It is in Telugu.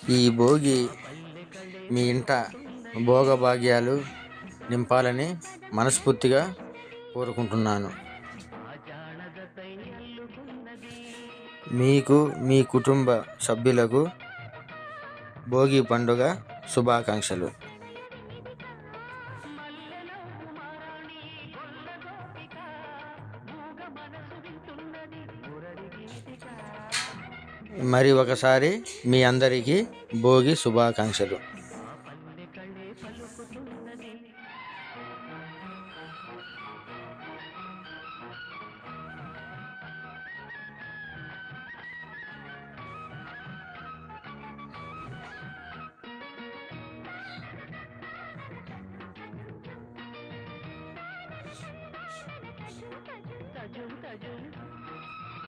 ఈ భోగి మీ ఇంట భోగభాగ్యాలు నింపాలని మనస్ఫూర్తిగా కోరుకుంటున్నాను. మీకు మీ కుటుంబ సభ్యులకు భోగి పండుగ శుభాకాంక్షలు. మరి ఒకసారి మీ అందరికీ భోగి శుభాకాంక్షలు.